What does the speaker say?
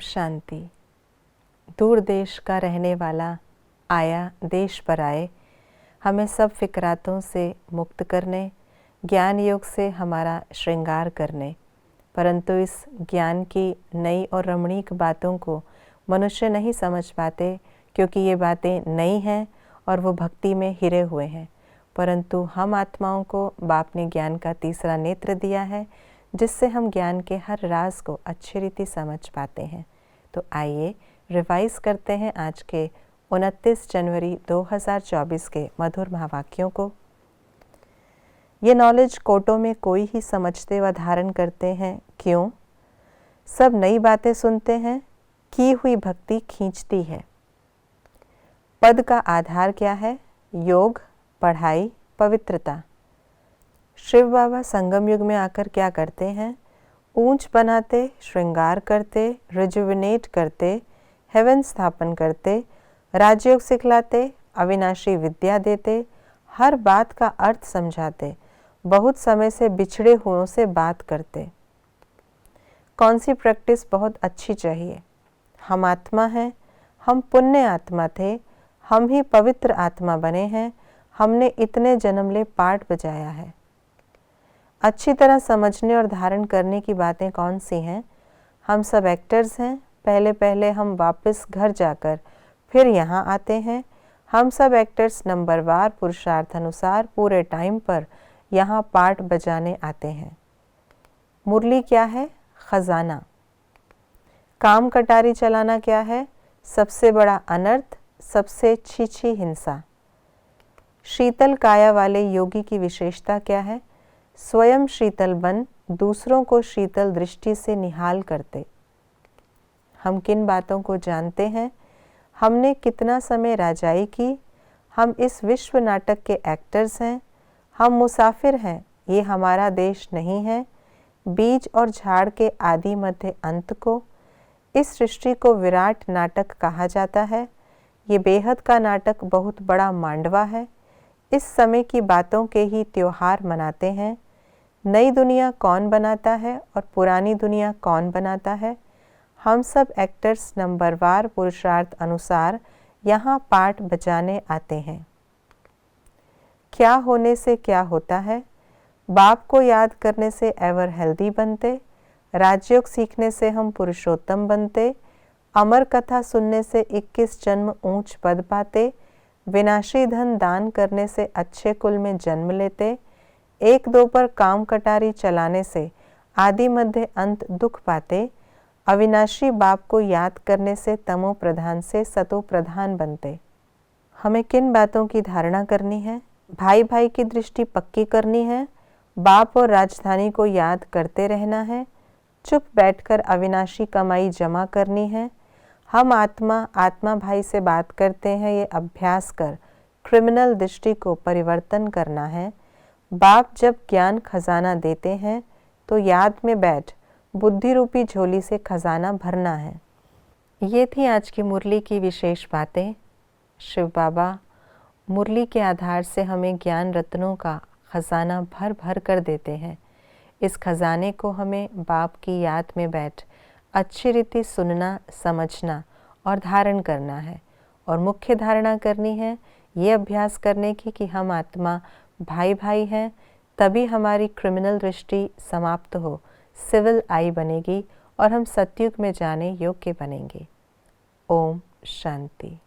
शांति। दूर देश का रहने वाला आया देश पर आए, हमें सब फिक्रातों से मुक्त करने, ज्ञान योग से हमारा श्रृंगार करने। परंतु इस ज्ञान की नई और रमणीक बातों को मनुष्य नहीं समझ पाते, क्योंकि ये बातें नई हैं और वो भक्ति में हिरे हुए हैं। परंतु हम आत्माओं को बाप ने ज्ञान का तीसरा नेत्र दिया है, जिससे हम ज्ञान के हर राज को अच्छी रीति समझ पाते हैं। तो आइए रिवाइज करते हैं आज के 29 जनवरी 2024 के मधुर महावाक्यों को। ये नॉलेज कोटों में कोई ही समझते व धारण करते हैं, क्यों? सब नई बातें सुनते हैं, की हुई भक्ति खींचती है। पद का आधार क्या है? योग, पढ़ाई, पवित्रता। शिव बाबा संगम युग में आकर क्या करते हैं? ऊंच बनाते, श्रृंगार करते, रिजुविनेट करते, हेवन स्थापन करते, राजयोग सिखलाते, अविनाशी विद्या देते, हर बात का अर्थ समझाते, बहुत समय से बिछड़े हुओं से बात करते। कौन सी प्रैक्टिस बहुत अच्छी चाहिए? हम आत्मा हैं, हम पुण्य आत्मा थे, हम ही पवित्र आत्मा बने हैं, हमने इतने जन्म ले पाठ बजाया है। अच्छी तरह समझने और धारण करने की बातें कौन सी हैं? हम सब एक्टर्स हैं, पहले पहले हम वापस घर जाकर फिर यहाँ आते हैं। हम सब एक्टर्स नंबरवार पुरुषार्थ अनुसार पूरे टाइम पर यहाँ पार्ट बजाने आते हैं। मुरली क्या है? खजाना। काम कटारी चलाना क्या है? सबसे बड़ा अनर्थ, सबसे छीछी हिंसा। शीतल काया वाले योगी की विशेषता क्या है? स्वयं शीतल बन दूसरों को शीतल दृष्टि से निहाल करते। हम किन बातों को जानते हैं? हमने कितना समय राजाई की? हम इस विश्व नाटक के एक्टर्स हैं, हम मुसाफिर हैं, ये हमारा देश नहीं है। बीज और झाड़ के आदि मध्य अंत को, इस सृष्टि को विराट नाटक कहा जाता है। ये बेहद का नाटक बहुत बड़ा मांडवा है। इस समय की बातों के ही त्योहार मनाते हैं। नई दुनिया कौन बनाता है और पुरानी दुनिया कौन बनाता है? हम सब एक्टर्स नंबरवार पुरुषार्थ अनुसार यहाँ पाठ बजाने आते हैं। क्या होने से क्या होता है? बाप को याद करने से एवर हेल्दी बनते, राजयोग सीखने से हम पुरुषोत्तम बनते, अमर कथा सुनने से 21 जन्म ऊंच पद पाते, विनाशी धन दान करने से अच्छे कुल में जन्म लेते, एक दो पर काम कटारी चलाने से आदि मध्य अंत दुख पाते, अविनाशी बाप को याद करने से तमो प्रधान से सतो प्रधान बनते। हमें किन बातों की धारणा करनी है? भाई भाई की दृष्टि पक्की करनी है, बाप और राजधानी को याद करते रहना है, चुप बैठकर अविनाशी कमाई जमा करनी है। हम आत्मा भाई से बात करते हैं, ये अभ्यास कर क्रिमिनल दृष्टि को परिवर्तन करना है। बाप जब ज्ञान खजाना देते हैं तो याद में बैठ बुद्धि रूपी झोली से खजाना भरना है। ये थी आज की मुरली की विशेष बातें। शिव बाबा मुरली के आधार से हमें ज्ञान रत्नों का खजाना भर भर कर देते हैं। इस खजाने को हमें बाप की याद में बैठ अच्छी रीति सुनना, समझना और धारण करना है। और मुख्य धारणा करनी है ये अभ्यास करने की कि हम आत्मा भाई भाई हैं, तभी हमारी क्रिमिनल दृष्टि समाप्त हो, सिविल आई बनेगी और हम सतयुग में जाने योग्य बनेंगे। ओम शांति।